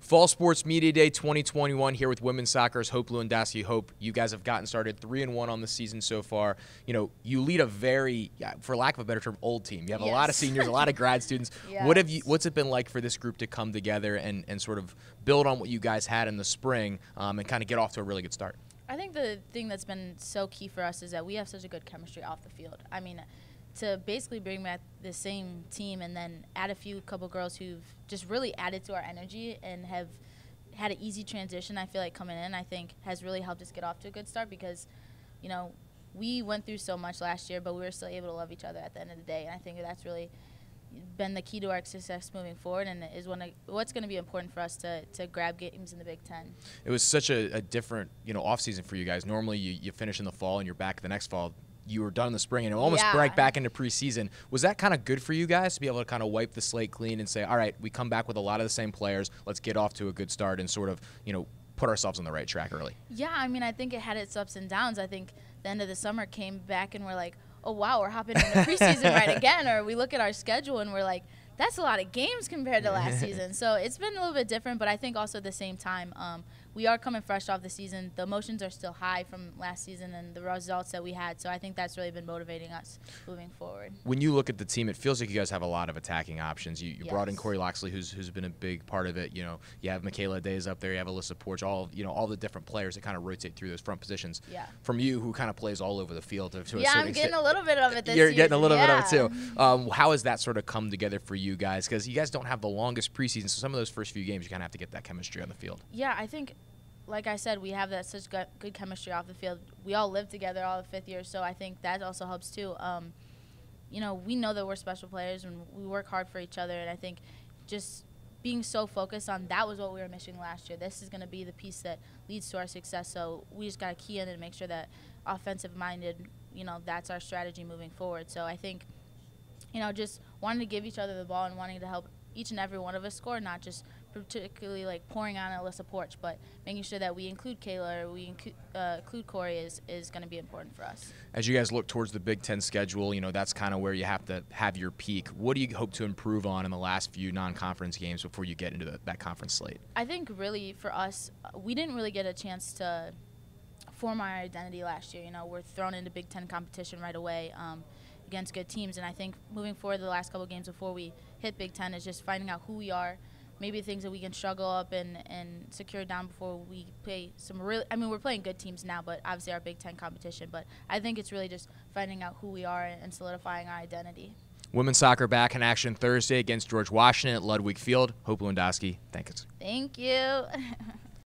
Fall Sports Media Day 2021 here with women's soccer's Hope Lewandoski. Hope, you guys have gotten started 3-1 on the season so far. You know, you lead a very, for lack of a better term, old team. You have a lot of seniors, a lot of grad students. What's it been like for this group to come together and sort of build on what you guys had in the spring and kind of get off to a really good start? I think the thing that's been so key for us is that we have such a good chemistry off the field. I mean, to basically bring back the same team and then add a couple girls who've just really added to our energy and have had an easy transition, I feel like coming in, I think has really helped us get off to a good start because, you know, we went through so much last year, but we were still able to love each other at the end of the day. And I think that's really been the key to our success moving forward, and is what's going to be important for us to grab games in the Big Ten. It was such a different, off season for you guys. Normally you finish in the fall and you're back the next fall. You were done in the spring and it almost right back into preseason. Was that kind of good for you guys to be able to kind of wipe the slate clean and say, all right, we come back with a lot of the same players, let's get off to a good start and sort of, put ourselves on the right track early? Yeah, I mean, I think it had its ups and downs. I think the end of the summer came back and we're like, oh, wow, we're hopping into preseason right again. Or we look at our schedule and we're like, that's a lot of games compared to last season. So it's been a little bit different, but I think also at the same time, we are coming fresh off the season. The emotions are still high from last season and the results that we had. So I think that's really been motivating us moving forward. When you look at the team, it feels like you guys have a lot of attacking options. You brought in Corey Loxley, who's been a big part of it. You have Michaela Days up there. You have Alyssa Porch. All the different players that kind of rotate through those front positions. Yeah. From you, who kind of plays all over the field to a certain extent. I'm getting a little bit of it this You're season. Getting a little bit of it too. How has that sort of come together for you guys? Because you guys don't have the longest preseason, so some of those first few games you kind of have to get that chemistry on the field. Yeah, I think, like I said, we have such good chemistry off the field. We all live together all the fifth year, so I think that also helps too. We know that we're special players and we work hard for each other, and I think just being so focused on that was what we were missing last year. This is going to be the piece that leads to our success, so we just got to key in and make sure that offensive-minded, that's our strategy moving forward. So I think, just wanting to give each other the ball and wanting to help each and every one of us score, not just particularly like pouring on Alyssa Porch, but making sure that we include Kayla or we include Corey is going to be important for us. As you guys look towards the Big Ten schedule, that's kind of where you have to have your peak. What do you hope to improve on in the last few non-conference games before you get into that conference slate? I think really for us, we didn't really get a chance to form our identity last year. We're thrown into Big Ten competition right away against good teams, and I think moving forward the last couple of games before we hit Big Ten is just finding out who we are, maybe things that we can struggle up and secure down before we play some we're playing good teams now, but obviously our Big Ten competition. But I think it's really just finding out who we are and solidifying our identity. Women's soccer back in action Thursday against George Washington at Ludwig Field. Hope Lewandoski, thanks. Thank you.